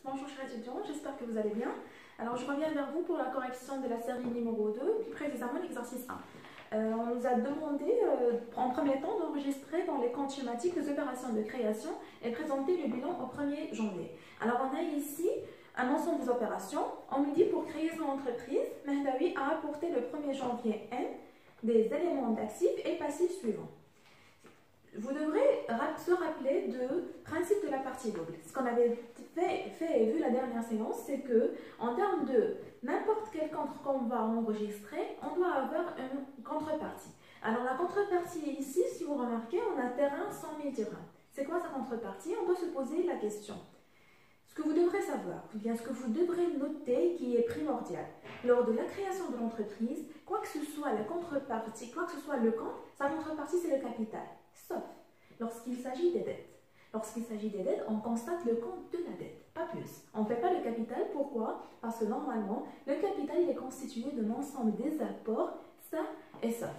Bonjour chers étudiants, j'espère que vous allez bien. Alors je reviens vers vous pour la correction de la série numéro 2, plus précisément l'exercice 1. On nous a demandé en premier temps d'enregistrer dans les comptes schématiques les opérations de création et présenter le bilan au 1er janvier. Alors on a ici un ensemble des opérations. On nous dit pour créer son entreprise, Mehdaoui a apporté le 1er janvier N des éléments d'actifs et passifs suivants. Vous devrez se rappeler du principe de la partie double. Ce qu'on avait fait et vu la dernière séance, c'est que en termes de n'importe quel compte qu'on va enregistrer, on doit avoir une contrepartie. Alors la contrepartie ici, si vous remarquez, on a terrain 100 000 dirhams. C'est quoi sa contrepartie? On doit se poser la question. Ce que vous devrez savoir, ou bien ce que vous devrez noter qui est primordial, lors de la création de l'entreprise, quoi que ce soit la contrepartie, quoi que ce soit le compte, sa contrepartie c'est le capital. Sauf lorsqu'il s'agit des dettes. Lorsqu'il s'agit des dettes, on constate le compte de la dette, pas plus. On ne fait pas le capital, pourquoi? Parce que normalement, le capital il est constitué de l'ensemble des apports, sains et saufs,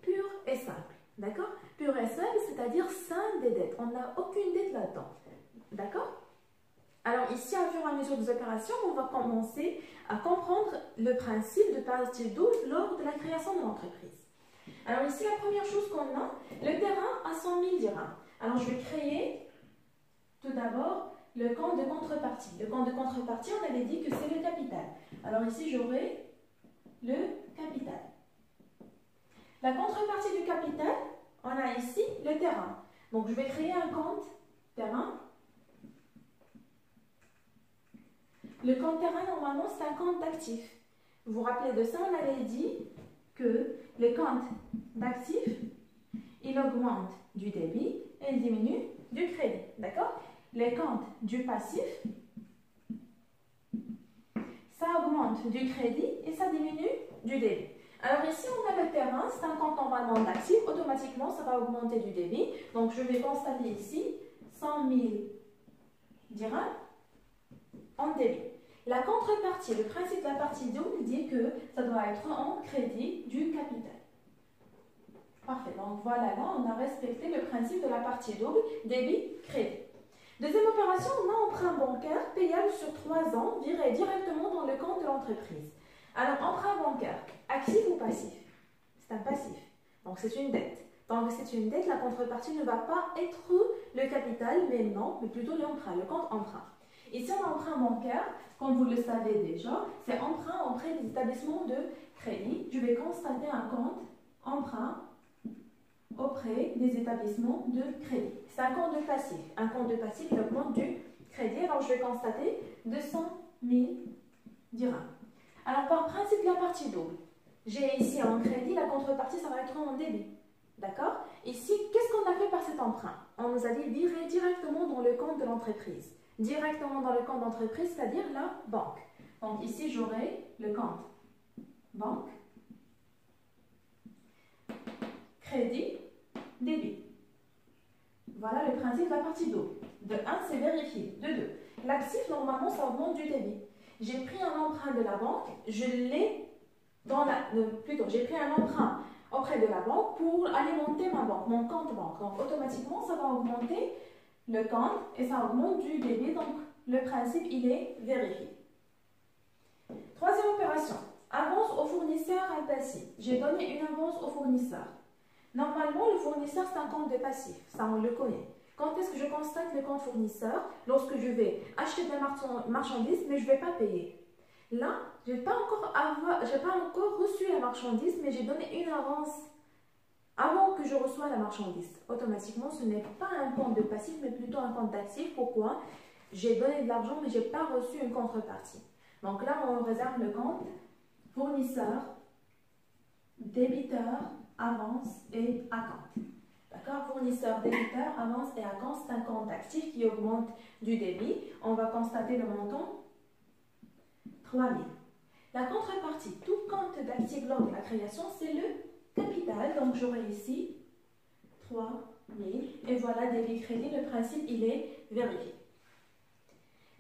pur et simple. D'accord? Pur et simple, c'est-à-dire sain des dettes. On n'a aucune dette là-dedans. D'accord? Alors ici, au fur et à mesure des opérations, on va commencer à comprendre le principe de partie double lors de la création de l'entreprise. Alors ici, la première chose qu'on a, le terrain à 100 000 dirhams. Alors je vais créer tout d'abord le compte de contrepartie. Le compte de contrepartie, on avait dit que c'est le capital. Alors ici, j'aurai le capital. La contrepartie du capital, on a ici le terrain. Donc je vais créer un compte terrain. Le compte terrain, normalement, c'est un compte d'actifs. Vous vous rappelez de ça, on avait dit que les comptes d'actifs, il augmente du débit et il diminue du crédit. D'accord? Les comptes du passif, ça augmente du crédit et ça diminue du débit. Alors ici, on a le terrain, c'est un compte normalement d'actifs. Automatiquement, ça va augmenter du débit. Donc, je vais constater ici 100 000 dirhams en débit. La contrepartie, le principe de la partie double dit que ça doit être en crédit du capital. Parfait, donc voilà, là on a respecté le principe de la partie double, débit-crédit. Deuxième opération, on a emprunt bancaire payable sur 3 ans, viré directement dans le compte de l'entreprise. Alors, emprunt bancaire, actif ou passif? C'est un passif, donc c'est une dette. Donc c'est une dette, la contrepartie ne va pas être le capital, mais non, mais plutôt l'emprunt, le compte emprunt. Ici, on a emprunt bancaire, comme vous le savez déjà, c'est emprunt auprès des établissements de crédit. Je vais constater un compte emprunt auprès des établissements de crédit. C'est un compte de passif. Un compte de passif, il augmente du crédit. Alors, je vais constater 200 000 dirhams. Alors, par principe de la partie double, j'ai ici en crédit, la contrepartie, ça va être en débit. D'accord? Ici, qu'est-ce qu'on a fait par cet emprunt? On nous a dit virer directement dans le compte de l'entreprise. Directement dans le compte d'entreprise, c'est-à-dire la banque. Donc ici, j'aurai le compte banque, crédit, débit. Voilà le principe de la partie double. De 1, c'est vérifié. De 2, l'actif, normalement, ça augmente du débit. J'ai pris un emprunt de la banque, je l'ai dans la... plutôt, j'ai pris un emprunt auprès de la banque pour alimenter ma banque, mon compte banque. Donc automatiquement, ça va augmenter le compte et ça augmente du débit, donc le principe il est vérifié. Troisième opération, avance au fournisseur à passif. J'ai donné une avance au fournisseur. Normalement, le fournisseur c'est un compte de passif, ça on le connaît. Quand est-ce que je constate le compte fournisseur? Lorsque je vais acheter des marchandises mais je ne vais pas payer. Là, je n'ai pas encore reçu la marchandise mais j'ai donné une avance avant que je reçois la marchandise. Automatiquement, ce n'est pas un compte de passif, mais plutôt un compte d'actif. Pourquoi? J'ai donné de l'argent, mais je n'ai pas reçu une contrepartie. Donc là, on réserve le compte fournisseur, débiteur, avance et acompte. D'accord? Fournisseur, débiteur, avance et acompte, c'est un compte actif qui augmente du débit. On va constater le montant 3 000. La contrepartie, tout compte d'actif lors de la création, c'est le capital, donc j'aurai ici 3 000 et voilà débit crédit, le principe il est vérifié.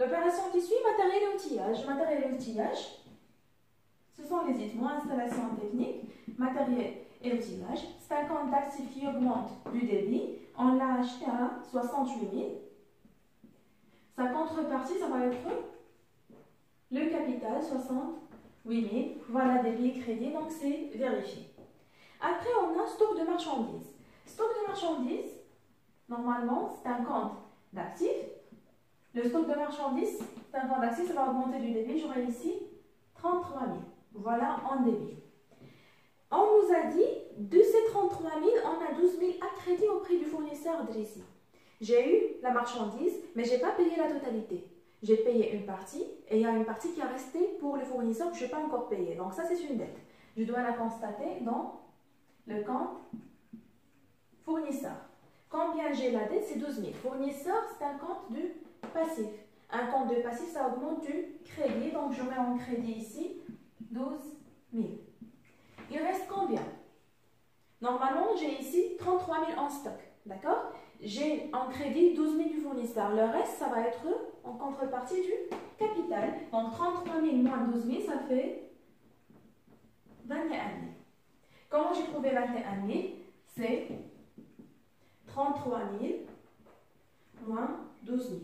L'opération qui suit, matériel et outillage. Matériel et outillage, ce sont les équipements, installations techniques, matériel et outillage. C'est un compte d'actif qui augmente du débit. On l'a acheté à 68 000. Sa contrepartie, ça va être capital, 68 000. Voilà débit et crédit, donc c'est vérifié. Après, on a stock de marchandises. Stock de marchandises, normalement, c'est un compte d'actifs. Le stock de marchandises, c'est un compte d'actifs, ça va augmenter du débit. J'aurai ici 33 000. Voilà en débit. On nous a dit, de ces 33 000, on a 12 000 à crédit au prix du fournisseur ici. J'ai eu la marchandise, mais je n'ai pas payé la totalité. J'ai payé une partie et il y a une partie qui est restée pour le fournisseur que je n'ai pas encore payé. Donc ça, c'est une dette. Je dois la constater dans le compte fournisseur. Combien j'ai la dette? C'est 12 000. Fournisseur, c'est un compte du passif. Un compte de passif, ça augmente du crédit. Donc je mets en crédit ici 12 000. Il reste combien? Normalement, j'ai ici 33 000 en stock. D'accord? J'ai en crédit 12 000 du fournisseur. Le reste, ça va être en contrepartie du capital. Donc 33 000 moins 12 000, ça fait 21 000. Comment j'ai trouvé 21 000? C'est 33 000 moins 12 000.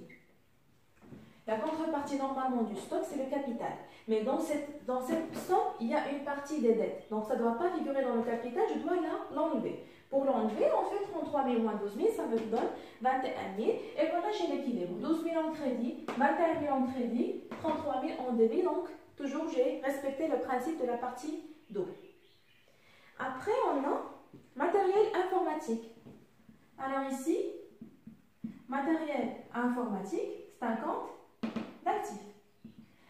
La contrepartie normalement du stock, c'est le capital. Mais dans cette somme, il y a une partie des dettes. Donc ça ne doit pas figurer dans le capital, je dois l'enlever. Pour l'enlever, on fait 33 000 moins 12 000, ça me donne 21 000. Et voilà, j'ai l'équilibre. 12 000 en crédit, 21 000 en crédit, 33 000 en débit. Donc, toujours, j'ai respecté le principe de la partie double. Après, on a matériel informatique. Alors ici, matériel informatique, c'est un compte d'actifs.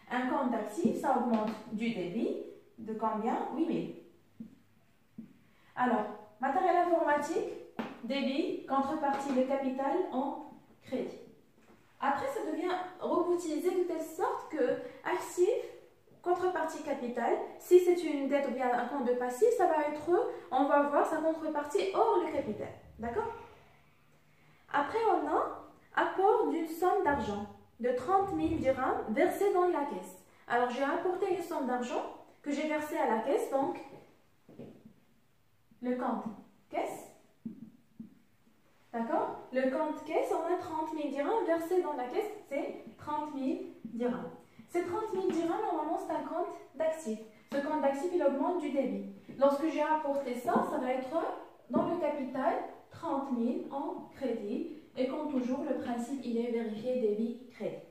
Un compte d'actifs, ça augmente du débit de combien? 8 000. Alors, matériel informatique, débit, contrepartie de capital en crédit. Après, ça devient reboutilisé de telle sorte que actif, contrepartie capital, si c'est une dette ou bien un compte de passif, ça va être, on va voir sa contrepartie hors le capital. D'accord? Après, on a apport d'une somme d'argent de 30 000 dirhams versée dans la caisse. Alors, j'ai apporté une somme d'argent que j'ai versée à la caisse, donc le compte caisse. D'accord? Le compte caisse, on a 30 000 dirhams versés dans la caisse, c'est 30 000 dirhams. Ces 30 000 dirhams, normalement, c'est un compte d'actifs. Ce compte d'actifs, il augmente du débit. Lorsque j'ai apporté ça, ça va être dans le capital 30 000 en crédit. Et comme toujours, le principe, il est vérifié débit-crédit.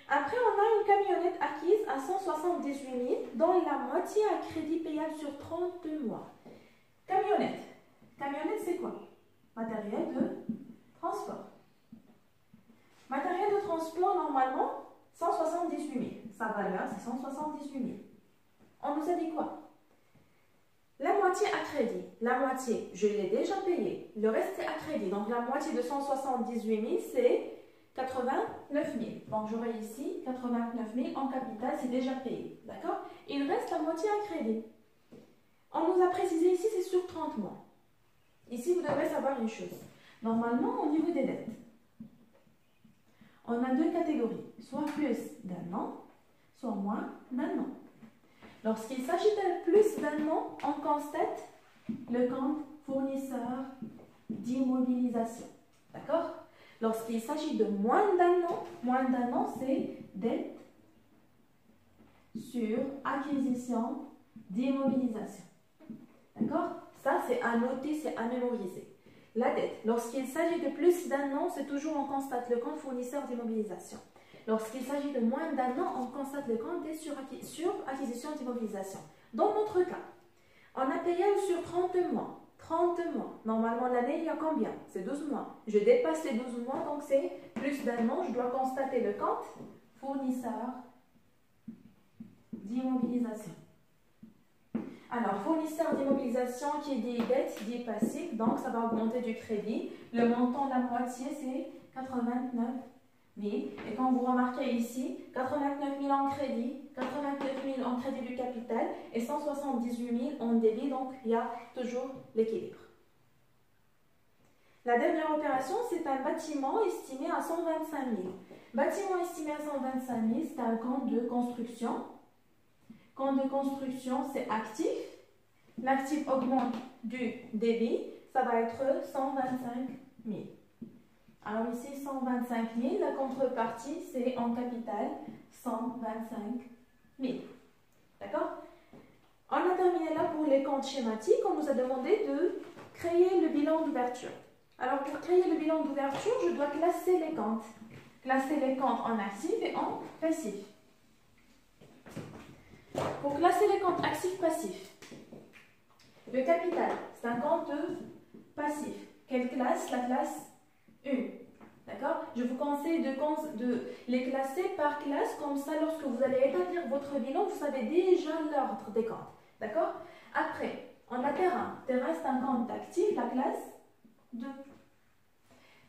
Après, on a une camionnette acquise à 178 000, dont la moitié à crédit payable sur 32 mois. Camionnette. Camionnette, c'est quoi? Matériel de transport. Matériel de transport, normalement, 178 000. Sa valeur, c'est 178 000. On nous a dit quoi? La moitié à crédit. La moitié, je l'ai déjà payé. Le reste, c'est à crédit. Donc, la moitié de 178 000, c'est 89 000. Donc, j'aurai ici 89 000 en capital, c'est déjà payé. D'accord? Il reste la moitié à crédit. On nous a précisé ici, c'est sur 30 mois. Ici, vous devrez savoir une chose. Normalement, au niveau des dettes, on a deux catégories. Soit plus d'un an, soit moins d'un an. Lorsqu'il s'agit de plus d'un an, on constate le compte fournisseur d'immobilisation. D'accord? Lorsqu'il s'agit de moins d'un an, c'est dette sur acquisition d'immobilisation. D'accord? Ça, c'est à noter, c'est à mémoriser. La dette, lorsqu'il s'agit de plus d'un an, c'est toujours on constate le compte fournisseur d'immobilisation. Lorsqu'il s'agit de moins d'un an, on constate le compte dette sur acquisition d'immobilisation. Dans notre cas, on a payé sur 30 mois. 30 mois. Normalement, l'année, il y a combien? C'est 12 mois. Je dépasse les 12 mois, donc c'est plus d'un an. Je dois constater le compte fournisseur d'immobilisation. Alors, fournisseur d'immobilisation qui dit dette, dit passif, donc ça va augmenter du crédit. Le montant, la moitié, c'est 89 000. Et quand vous remarquez ici, 89 000 en crédit, 89 000 en crédit du capital et 178 000 en débit, donc il y a toujours l'équilibre. La dernière opération, c'est un bâtiment estimé à 125 000. Bâtiment estimé à 125 000, c'est un compte de construction. Compte de construction, c'est actif. L'actif augmente du débit, ça va être 125 000. Alors ici, 125 000, la contrepartie, c'est en capital 125 000. D'accord? On a terminé là pour les comptes schématiques. On nous a demandé de créer le bilan d'ouverture. Alors pour créer le bilan d'ouverture, je dois classer les comptes. Classer les comptes en actif et en passif. Pour classer les comptes actifs-passifs, le capital, c'est un compte passif. Quelle classe? La classe 1. D'accord? Je vous conseille de les classer par classe, comme ça, lorsque vous allez établir votre bilan, vous savez déjà l'ordre des comptes. D'accord? Après, on a terrain. Terrain, c'est un compte actif, la classe 2.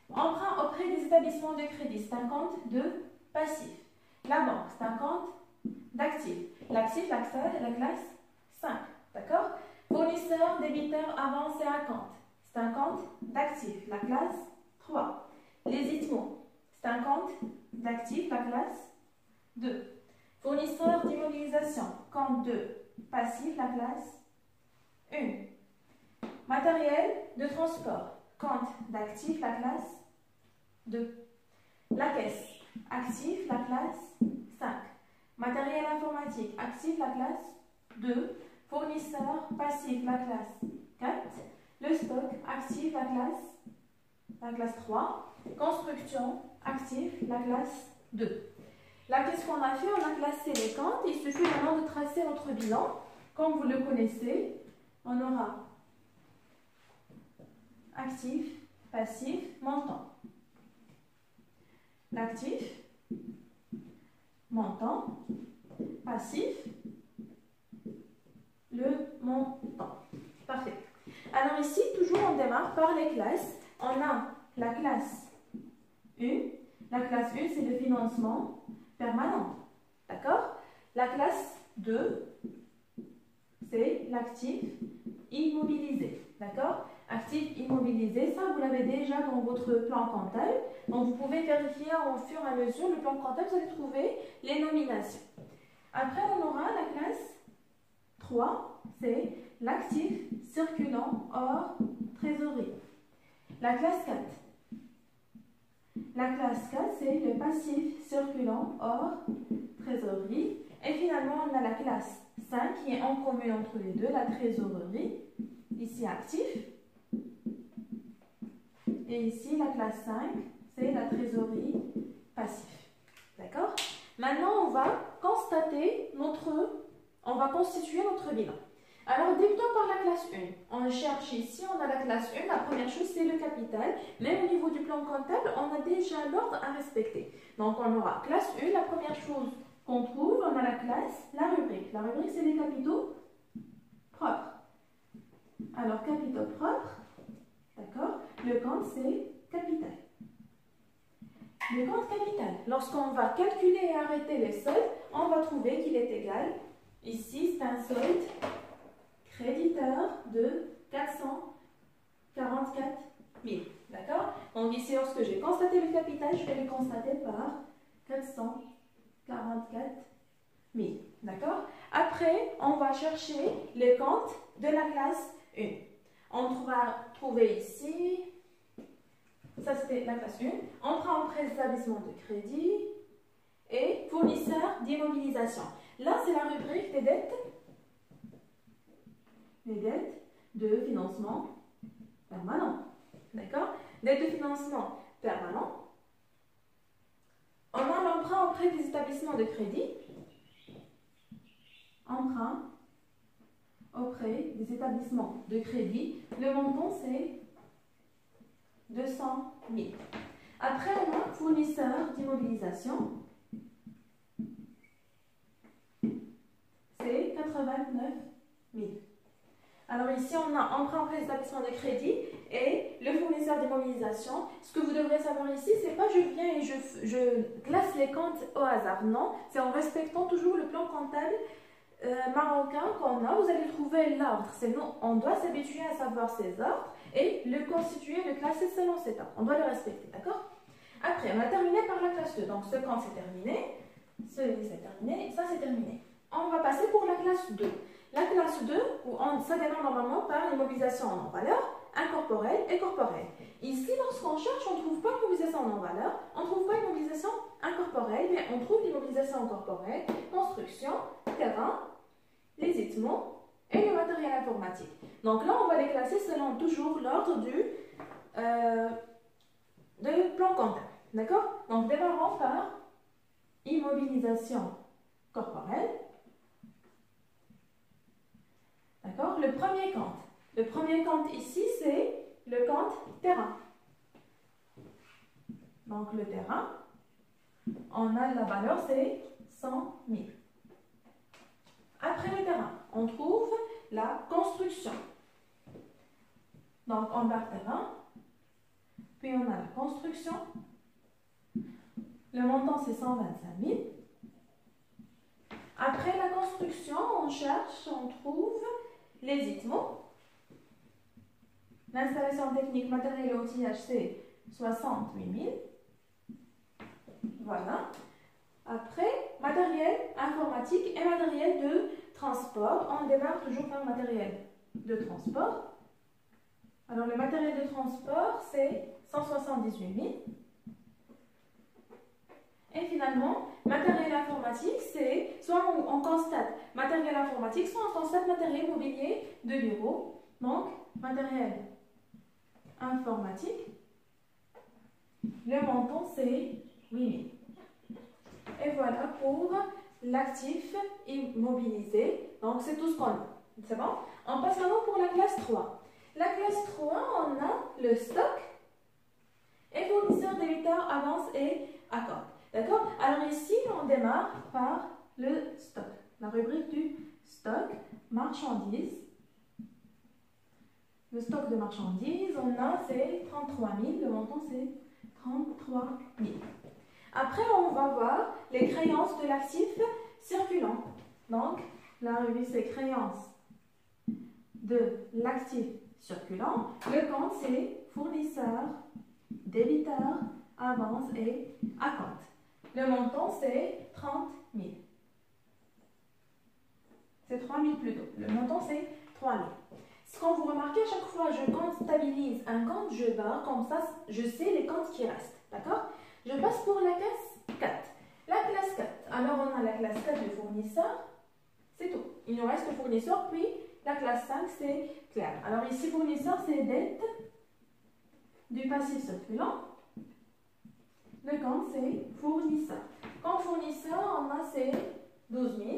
Emprunt auprès des établissements de crédit, c'est un compte de passif. La banque, c'est un compte d'actif. L'actif, la classe 5. D'accord? Fournisseur, débiteur, avance et acompte, c'est un compte d'actif, la classe 3. Les ITMO, c'est un compte d'actif, la classe 2. Fournisseur d'immobilisation, compte 2, passif, la classe 1. Matériel de transport, compte d'actif, la classe 2. La caisse, actif, la classe 5. Matériel informatique, actif, la classe 2. Fournisseur, passif, la classe 4. Le stock, actif, la classe 3. Construction, actif, la classe 2. Là, qu'est-ce qu'on a fait? On a classé les comptes. Il suffit maintenant de tracer notre bilan. Comme vous le connaissez, on aura actif, passif, montant. L'actif, montant, passif, le montant. Parfait. Alors ici, toujours on démarre par les classes. On a la classe 1. La classe 1, c'est le financement permanent. D'accord? La classe 2, c'est l'actif immobilisé. D'accord? Actif immobilisé, ça vous l'avez déjà dans votre plan comptable. Donc vous pouvez vérifier au fur et à mesure le plan comptable, vous allez trouver les nominations. Après, on aura la classe 3, c'est l'actif circulant hors trésorerie. La classe 4. La classe 4, c'est le passif circulant hors trésorerie. Et finalement, on a la classe 5 qui est en commun entre les deux, la trésorerie. Ici, actif. Et ici, la classe 5, c'est la trésorerie passif. D'accord? Maintenant, on va constituer notre bilan. Alors, débutons par la classe 1. On cherche ici, on a la classe 1. La première chose, c'est le capital. Mais au niveau du plan comptable, on a déjà l'ordre à respecter. Donc, on aura classe 1. La première chose qu'on trouve, on a la classe, la rubrique. La rubrique, c'est les capitaux propres. Alors, capitaux propres, d'accord? Le compte, c'est capital. Le compte capital, lorsqu'on va calculer et arrêter les soldes, on va trouver qu'il est égal. Ici, c'est un solde créditeur de 444 000. D'accord? Donc ici, lorsque j'ai constaté le capital, je vais le constater par 444 000. D'accord? Après, on va chercher les comptes de la classe 1. On va trouver ici, ça c'était la classe 1, emprunt auprès d'établissement de crédit et fournisseur d'immobilisation. Là, c'est la rubrique des dettes. Les dettes de financement permanent. D'accord? Dettes de financement permanent. On a l'emprunt auprès des établissements de crédit. Emprunt auprès des établissements de crédit. Le montant, c'est 200 000. Après, on a fournisseur d'immobilisation. C'est 89 000. Alors ici, on a emprunt auprès des établissements de crédit et le fournisseur d'immobilisation. Ce que vous devrez savoir ici, c'est pas je viens et je classe les comptes au hasard. Non, c'est en respectant toujours le plan comptable marocain qu'on a. Vous allez trouver l'ordre. On doit s'habituer à savoir ces ordres et le constituer, le classer selon cet ordre. On doit le respecter, d'accord? Après, on a terminé par la classe 2. Donc ce compte c'est terminé, celui c'est terminé, ça c'est terminé. On va passer pour la classe 2. La classe 2, ça démarre normalement par l'immobilisation en valeur. incorporelle et corporelle. Ici, lorsqu'on cherche, on ne trouve pas une mobilisation non valeur, on ne trouve pas une mobilisation incorporelle, mais on trouve l'immobilisation corporelle, construction, terrain, les équipements et le matériel informatique. Donc là, on va les classer selon toujours l'ordre du plan comptable. D'accord? Donc démarrons par immobilisation corporelle. D'accord? Le premier compte. Le premier compte ici, c'est le compte terrain. Donc le terrain, on a la valeur, c'est 100 000. Après le terrain, on trouve la construction. Donc on barre terrain, puis on a la construction. Le montant, c'est 125 000. Après la construction, on cherche, on trouve les équipements. L'installation technique, matériel et outillage, c'est 68 000. Voilà. Après, matériel informatique et matériel de transport. On démarre toujours par matériel de transport. Alors, le matériel de transport, c'est 178 000. Et finalement, matériel informatique, c'est soit on constate matériel informatique, soit on constate matériel mobilier de bureau. Donc, matériel informatique, le montant, c'est 8 000. Et voilà pour l'actif immobilisé. Donc, c'est tout ce qu'on a. C'est bon? On passe maintenant pour la classe 3. La classe 3, on a le stock et fournisseur, débiteur, avance et accord. D'accord? Alors ici, on démarre par le stock. La rubrique du stock, marchandises. Le stock de marchandises, on a, c'est 33 000. Le montant, c'est 33 000. Après, on va voir les créances de l'actif circulant. Donc, la rubrique, c'est créances de l'actif circulant. Le compte, c'est fournisseur, débiteur, avance et acompte. Le montant, c'est 30 000. C'est 3 000 plutôt. Le montant, c'est 3 000. Ce qu'on vous remarquez, à chaque fois je comptabilise un compte, je barre, comme ça, je sais les comptes qui restent. D'accord? Je passe pour la classe 4. La classe 4. Alors, on a la classe 4 de fournisseur. C'est tout. Il nous reste le fournisseur, puis la classe 5, c'est clair. Alors ici, fournisseur, c'est dette du passif circulant. Le compte, c'est fournisseur. Quand fournisseur, on a, c'est 12 000.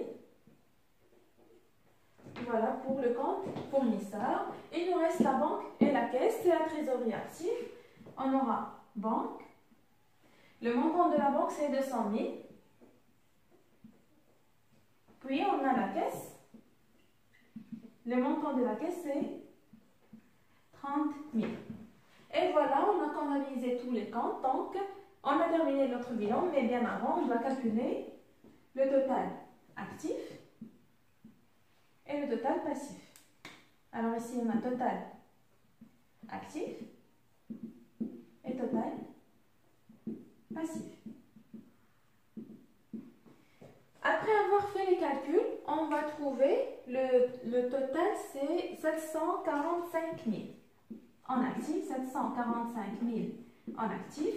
Voilà pour le compte fournisseur. Il nous reste la banque et la caisse, c'est la trésorerie active. On aura banque. Le montant de la banque, c'est 200 000. Puis, on a la caisse. Le montant de la caisse, c'est 30 000. Et voilà, on a comptabilisé tous les comptes. Donc, on a terminé notre bilan, mais bien avant, on doit calculer le total actif et le total passif. Alors ici, on a total actif et total passif. Après avoir fait les calculs, on va trouver le total, c'est 745 000 en actif, 745 000 en actif.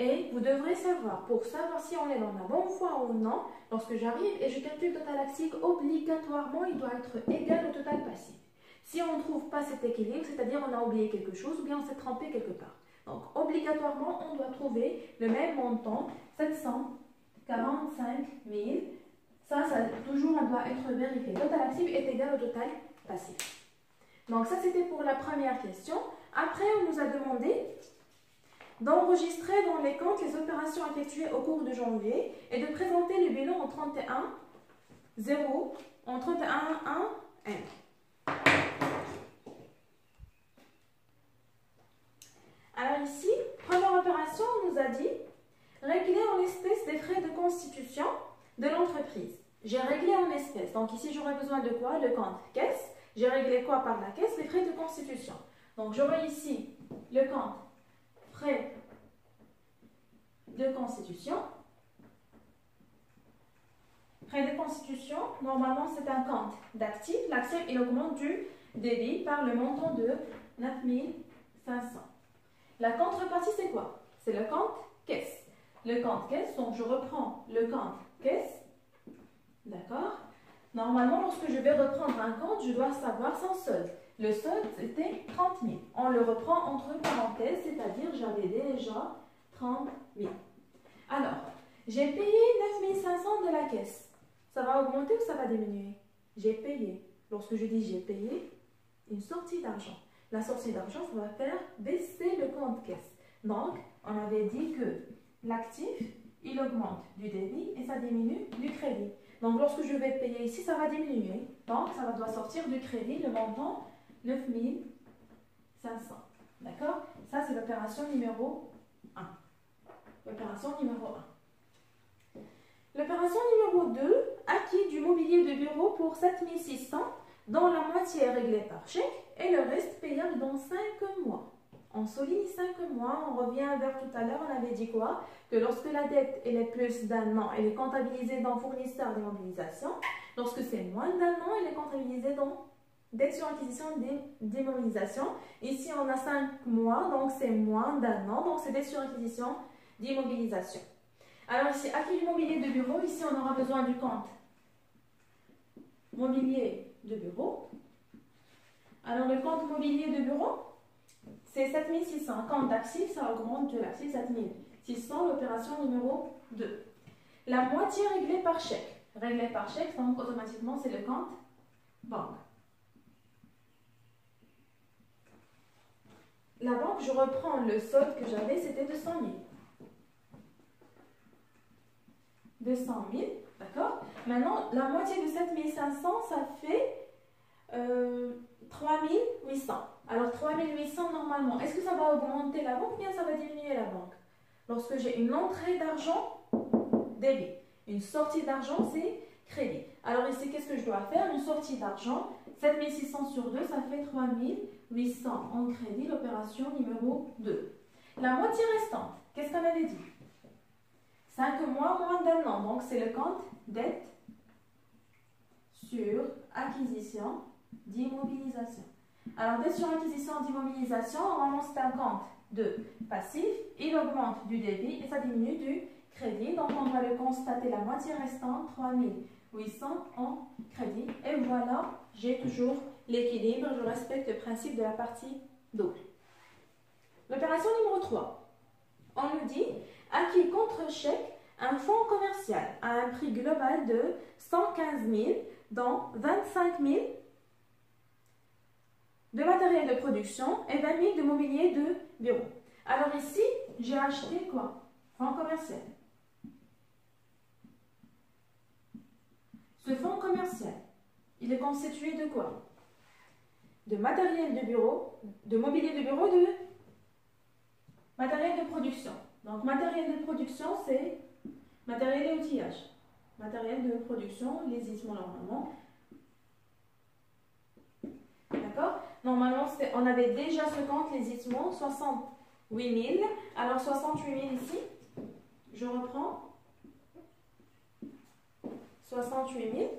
Et vous devrez savoir, pour savoir si on est dans la bonne voie ou non, lorsque j'arrive et je calcule le total actif, obligatoirement, il doit être égal au total passif. Si on ne trouve pas cet équilibre, c'est-à-dire on a oublié quelque chose ou bien on s'est trompé quelque part. Donc, obligatoirement, on doit trouver le même montant, 745 000. Ça toujours, doit être vérifié. Le total actif est égal au total passif. Donc, ça, c'était pour la première question. Après, on nous a demandé d'enregistrer dans les comptes les opérations effectuées au cours de janvier et de présenter le bilan en 31-0, en 31-1-N. Alors ici, première opération, on nous a dit régler en espèces des frais de constitution de l'entreprise. J'ai réglé en espèces. Donc ici, j'aurai besoin de quoi? Le compte caisse. J'ai réglé quoi par la caisse? Les frais de constitution. Donc j'aurai ici le compte frais de constitution. Frais de constitution, normalement c'est un compte d'actifs. L'actif, il augmente du débit par le montant de 9500. La contrepartie, c'est quoi? C'est le compte caisse. Le compte caisse, donc je reprends le compte caisse. D'accord? Normalement, lorsque je vais reprendre un compte, je dois savoir son solde. Le solde, c'était 30 000. On le reprend entre parenthèses, c'est-à-dire j'avais déjà 30 000. Alors, j'ai payé 9500 de la caisse. Ça va augmenter ou ça va diminuer? J'ai payé. Lorsque je dis j'ai payé, une sortie d'argent. La sortie d'argent, ça va faire baisser le compte caisse. Donc, on avait dit que l'actif, il augmente du débit et ça diminue du crédit. Donc, lorsque je vais payer ici, ça va diminuer. Donc, ça doit sortir du crédit, le montant 9500. D'accord? Ça, c'est l'opération numéro 1. L'opération numéro 1. L'opération numéro 2, acquis du mobilier de bureau pour 7600, dont la moitié est réglée par chèque et le reste payable dans 5 mois. On souligne 5 mois, on revient vers tout à l'heure, on avait dit quoi? Que lorsque la dette elle est plus d'un an, elle est comptabilisée dans fournisseur d'immobilisation. Lorsque c'est moins d'un an, elle est comptabilisée dans dette sur acquisition d'immobilisation. Ici, on a 5 mois, donc c'est moins d'un an, donc c'est dette sur acquisition d'immobilisation. Alors ici, acquis du mobilier de bureau, ici on aura besoin du compte mobilier de bureau. Alors le compte mobilier de bureau, c'est 7600. Compte d'actifs, ça augmente de l'actif 7600, l'opération numéro 2. La moitié réglée par chèque. Réglée par chèque, donc automatiquement c'est le compte banque. La banque, je reprends le solde que j'avais, c'était 200 000. 200 000, d'accord? Maintenant, la moitié de 7500, ça fait 3800. Alors, 3800 normalement, est-ce que ça va augmenter la banque ou bien ça va diminuer la banque? Lorsque j'ai une entrée d'argent, débit. Une sortie d'argent, c'est crédit. Alors ici, qu'est-ce que je dois faire? Une sortie d'argent, 7600 sur 2, ça fait 3800 en crédit, l'opération numéro 2. La moitié restante, qu'est-ce qu'on avait dit? 5 mois moins d'un an, donc c'est le compte dette sur acquisition d'immobilisation. Alors, dette sur acquisition d'immobilisation, normalement c'est un compte de passif, il augmente du débit et ça diminue du crédit. Donc, on va le constater, la moitié restante, 3800 en crédit. Et voilà, j'ai toujours l'équilibre, je respecte le principe de la partie double. L'opération numéro 3, on nous dit acquis contre chèque un fonds commercial à un prix global de 115 000, dont 25 000 de matériel de production et 20 000 de mobilier de bureau. Alors ici, j'ai acheté quoi? Fonds commercial. Ce fonds commercial, il est constitué de quoi? De matériel de bureau, de mobilier de bureau, de matériel de production. Donc, matériel de production, c'est matériel et outillage. Matériel de production, les issements normalement. D'accord? Normalement, on avait déjà ce compte, les issements, 68 000. Alors, 68 000 ici, je reprends. 68 000.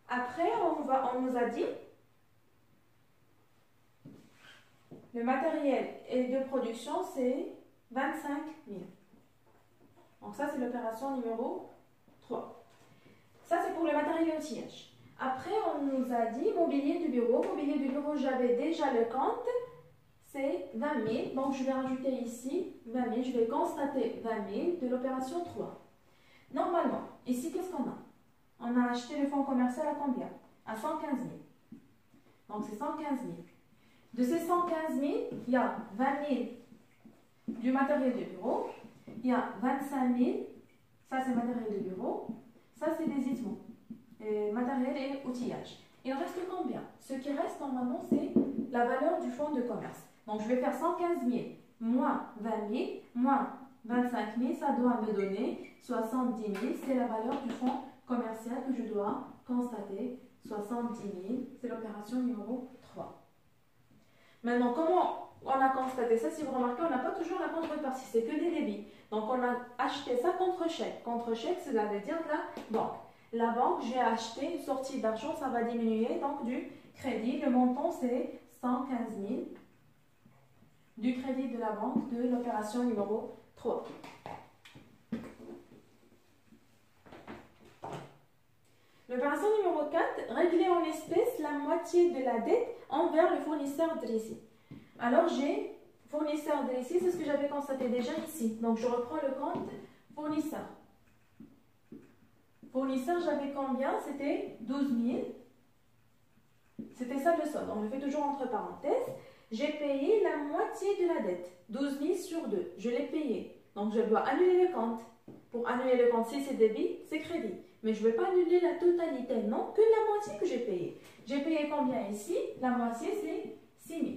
Après, on nous a dit le matériel de production, c'est 25 000. Donc ça, c'est l'opération numéro 3. Ça, c'est pour le matériel et outillage. Après, on nous a dit mobilier du bureau. Mobilier du bureau, j'avais déjà le compte. C'est 20 000. Donc, je vais rajouter ici 20 000. Je vais constater 20 000 de l'opération 3. Normalement, ici, qu'est-ce qu'on a? On a acheté le fonds commercial à combien? À 115 000. Donc, c'est 115 000. De ces 115 000, il y a 20 000 du matériel de bureau. Il y a 25 000. Ça, c'est matériel de bureau. Ça, c'est des issements. Matériel et outillage. Il reste combien? Ce qui reste, normalement, c'est la valeur du fonds de commerce. Donc, je vais faire 115 000 moins 20 000 moins 25 000. Ça doit me donner 70 000. C'est la valeur du fonds commercial que je dois constater. 70 000. C'est l'opération numéro 3. Maintenant, comment on a constaté ça? Si vous remarquez, on n'a pas toujours la contrepartie. C'est que des débits. Donc, on a acheté ça contre chèque. Contre chèque, cela veut dire la banque. La banque, j'ai acheté une sortie d'argent, ça va diminuer donc du crédit. Le montant, c'est 115 000 du crédit de la banque de l'opération numéro 3. L'opération numéro 4, régler en espèces la moitié de la dette envers le fournisseur dressé. Alors j'ai fournisseur dressé, c'est ce que j'avais constaté déjà ici. Donc je reprends le compte fournisseur. Fournisseur, j'avais combien? C'était 12 000. C'était ça le solde. On le fait toujours entre parenthèses. J'ai payé la moitié de la dette. 12 000 sur 2. Je l'ai payé. Donc je dois annuler le compte. Pour annuler le compte, si c'est débit, c'est crédit. Mais je ne vais pas annuler la totalité, non, que la moitié que j'ai payée. J'ai payé combien ici? La moitié, c'est 6 000.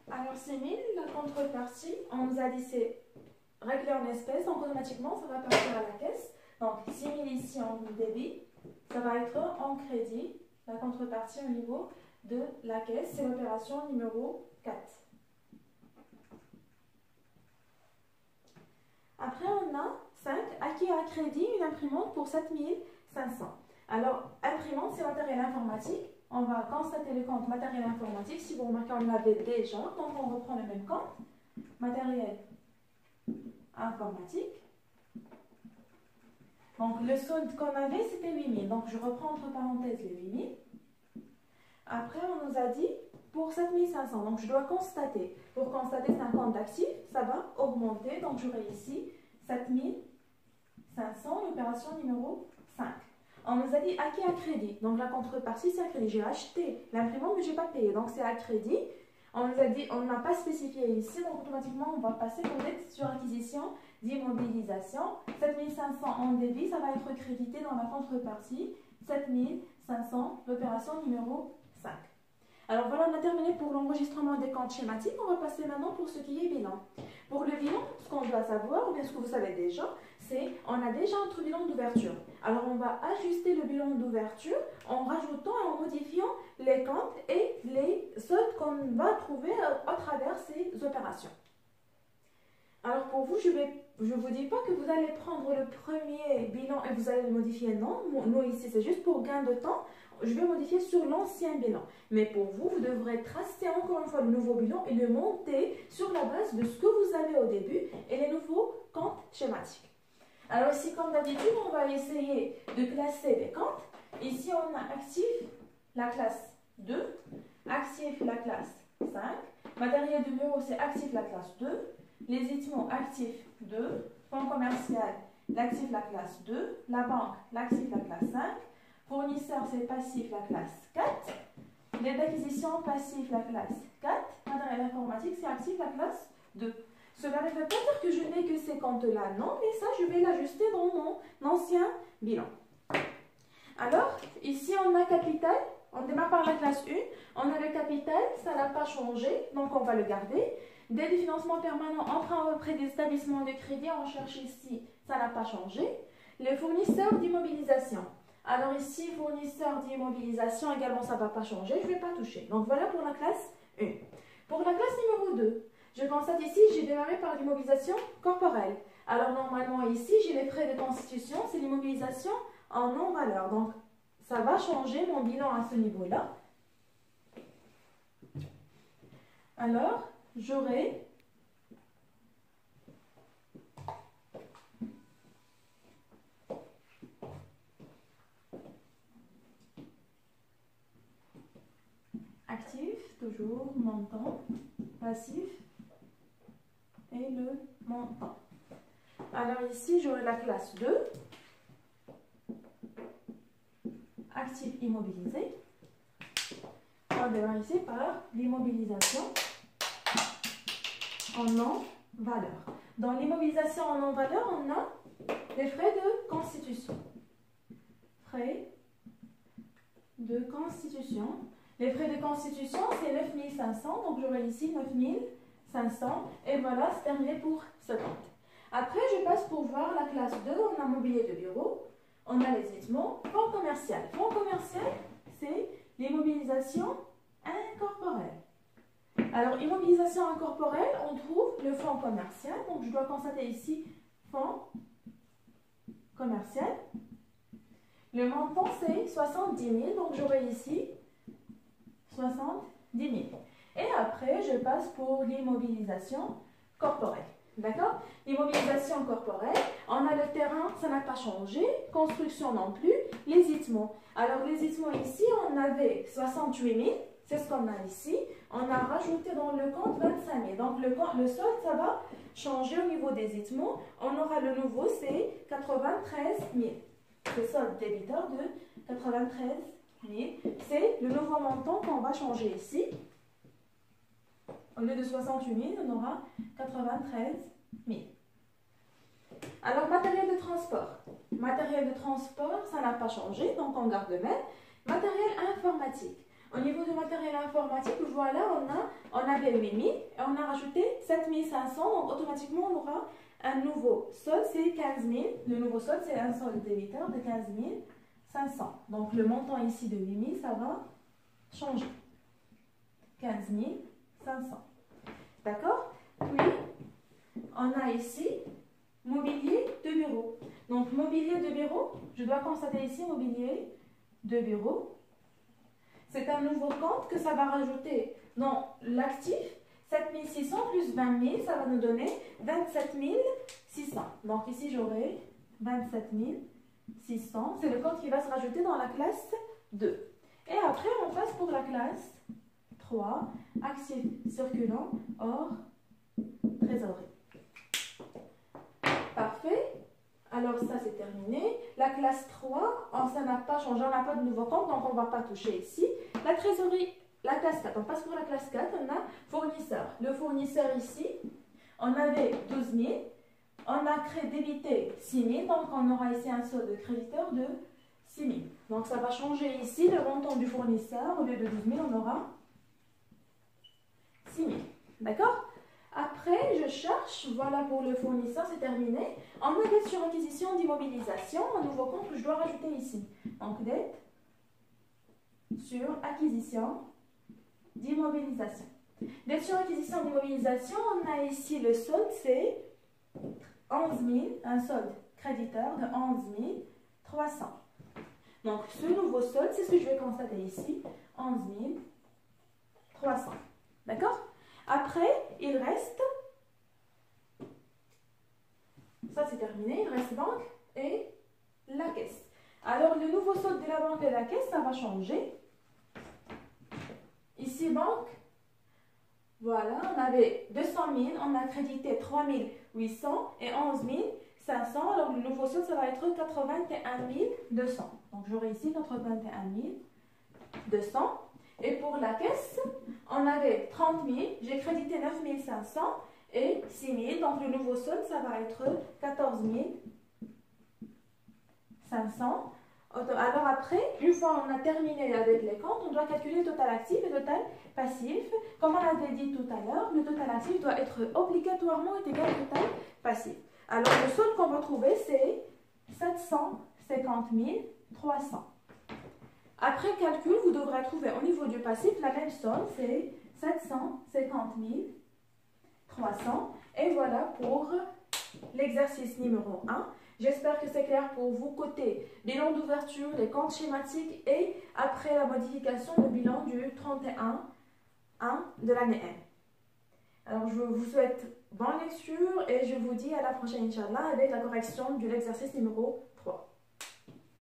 Alors 6 000, la contrepartie, on nous a dit c'est réglé en espèces, donc automatiquement ça va partir à la caisse. Donc 6 000 ici en débit, ça va être en crédit, la contrepartie au niveau de la caisse, c'est l'opération numéro 4. Après on a 5, acquis à crédit, une imprimante pour 7 500. Alors imprimante, c'est matériel informatique. On va constater le compte matériel informatique. Si vous remarquez, on l'avait déjà, donc on reprend le même compte. Matériel informatique. Donc le solde qu'on avait, c'était 8 000. Donc je reprends entre parenthèses les 8 000. Après, on nous a dit pour 7 500. Donc je dois constater. Pour constater, c'est un compte d'actifs, ça va augmenter. Donc j'aurai ici 7 500, l'opération numéro 5. On nous a dit acquis à crédit. Donc la contrepartie, c'est à crédit. J'ai acheté l'imprimante, mais je n'ai pas payé. Donc c'est à crédit. On nous a dit, on n'a pas spécifié ici. Donc automatiquement, on va passer peut-être sur acquisition d'immobilisation. 7 500 en débit, ça va être crédité dans la contrepartie. 7 500, l'opération numéro 5. Alors voilà, on a terminé pour l'enregistrement des comptes schématiques. On va passer maintenant pour ce qui est bilan. Pour le bilan, ce qu'on doit savoir, ou bien ce que vous savez déjà, c'est on a déjà notre bilan d'ouverture. Alors on va ajuster le bilan d'ouverture en rajoutant et en modifiant les comptes et les soldes qu'on va trouver à travers ces opérations. Alors pour vous, je ne vous dis pas que vous allez prendre le premier bilan et vous allez le modifier, non. Nous ici, c'est juste pour gain de temps. Je vais modifier sur l'ancien bilan. Mais pour vous, vous devrez tracer encore une fois le nouveau bilan et le monter sur la base de ce que vous avez au début et les nouveaux comptes schématiques. Alors ici, comme d'habitude, on va essayer de classer les comptes. Ici, on a actif, la classe 2, actif, la classe 5, matériel de bureau, c'est actif, la classe 2, les équipements actifs 2, fonds commercial, l'actif, la classe 2, la banque, l'actif, la classe 5, fournisseur, c'est passif, la classe 4. Les d'acquisition, passif, la classe 4. Matériel informatique, c'est actif, la classe 2. Cela ne veut pas dire que je n'ai que ces comptes-là, non, mais ça, je vais l'ajuster dans mon ancien bilan. Alors, ici, on a capital. On démarre par la classe 1. On a le capital, ça n'a pas changé, donc on va le garder. Dès le financement permanent, emprunt auprès des établissements de crédit, on cherche ici, ça n'a pas changé. Les fournisseurs d'immobilisation. Alors ici, fournisseur d'immobilisation, également, ça ne va pas changer, je ne vais pas toucher. Donc voilà pour la classe 1. Pour la classe numéro 2, je constate ici, j'ai démarré par l'immobilisation corporelle. Alors normalement ici, j'ai les frais de constitution, c'est l'immobilisation en non-valeur. Donc ça va changer mon bilan à ce niveau-là. Alors, j'aurai actif, toujours, montant, passif et le montant. Alors ici, j'aurai la classe 2, actif immobilisé. On démarre ici par l'immobilisation en non-valeur. Dans l'immobilisation en non-valeur, on a les frais de constitution. Frais de constitution. Les frais de constitution, c'est 9 500. Donc, j'aurai ici 9 500. Et voilà, c'est terminé pour ce compte. Après, je passe pour voir la classe 2. On a mobilier de bureau. On a les équipements. Fonds commercial. Fonds commercial, c'est l'immobilisation incorporelle. Alors, immobilisation incorporelle, on trouve le fonds commercial. Donc, je dois constater ici fonds commercial. Le montant, c'est 70 000. Donc, j'aurai ici 70 000. Et après, je passe pour l'immobilisation corporelle. D'accord? L'immobilisation corporelle, on a le terrain, ça n'a pas changé. Construction non plus. L'ésitement. Alors, l'ésitement ici, on avait 68 000. C'est ce qu'on a ici. On a rajouté dans le compte 25 000. Donc, le solde, ça va changer au niveau des ézitements. On aura le nouveau, c'est 93 000. Le solde débiteur de 93 000. C'est le nouveau montant qu'on va changer ici. Au lieu de 68 000, on aura 93 000. Alors, matériel de transport. Matériel de transport, ça n'a pas changé, donc on garde le même. Matériel informatique. Au niveau du matériel informatique, voilà, on avait 8 000 et on a rajouté 7 500, donc automatiquement on aura un nouveau solde, c'est 15 000. Le nouveau solde, c'est un solde débiteur de 15 500. Donc le montant ici de 8 000, ça va changer. 15 500. D'accord? Puis, on a ici mobilier de bureau. Donc mobilier de bureau, je dois constater ici mobilier de bureau. C'est un nouveau compte que ça va rajouter dans l'actif. 7 600 plus 20 000, ça va nous donner 27 600. Donc ici, j'aurai 27 600. C'est le compte qui va se rajouter dans la classe 2. Et après, on passe pour la classe 3, actif circulant hors trésorerie. Parfait. Alors ça, c'est terminé. La classe 3, ça n'a pas changé, on n'a pas de nouveau compte, donc on ne va pas toucher ici. La trésorerie, la classe 4. On passe pour la classe 4, on a fournisseur. Le fournisseur ici, on avait 12 000. On a débité 6 000, donc on aura ici un solde de créditeur de 6 000. Donc ça va changer ici le montant du fournisseur. Au lieu de 12 000, on aura 6 000. D'accord? Après, je cherche, voilà pour le fournisseur, c'est terminé. On a dette sur acquisition d'immobilisation, un nouveau compte que je dois rajouter ici. Donc, dette sur acquisition d'immobilisation. Dette sur acquisition d'immobilisation, on a ici le solde, c'est 11 000, un solde créditeur de 11 300. Donc, ce nouveau solde, c'est ce que je vais constater ici, 11 300. D'accord? Après, il reste, ça c'est terminé, il reste banque et la caisse. Alors, le nouveau solde de la banque et de la caisse, ça va changer. Ici, banque, voilà, on avait 200 000, on a crédité 3 800 et 11 500. Alors, le nouveau solde, ça va être 81 200. Donc, j'aurai ici 81 200. Et pour la caisse, on avait 30 000, j'ai crédité 9 500 et 6 000. Donc le nouveau solde, ça va être 14 500. Alors après, une fois on a terminé avec les comptes, on doit calculer le total actif et le total passif. Comme on avait dit tout à l'heure, le total actif doit être obligatoirement égal au total passif. Alors le solde qu'on va trouver, c'est 750 300. Après calcul, vous devrez trouver au niveau du passif la même somme, c'est 750 300. Et voilà pour l'exercice numéro 1. J'espère que c'est clair pour vous côté bilan d'ouverture, les comptes schématiques et après la modification, le bilan du 31-1 de l'année 1. Alors je vous souhaite bonne lecture et je vous dis à la prochaine Inch'Allah avec la correction de l'exercice numéro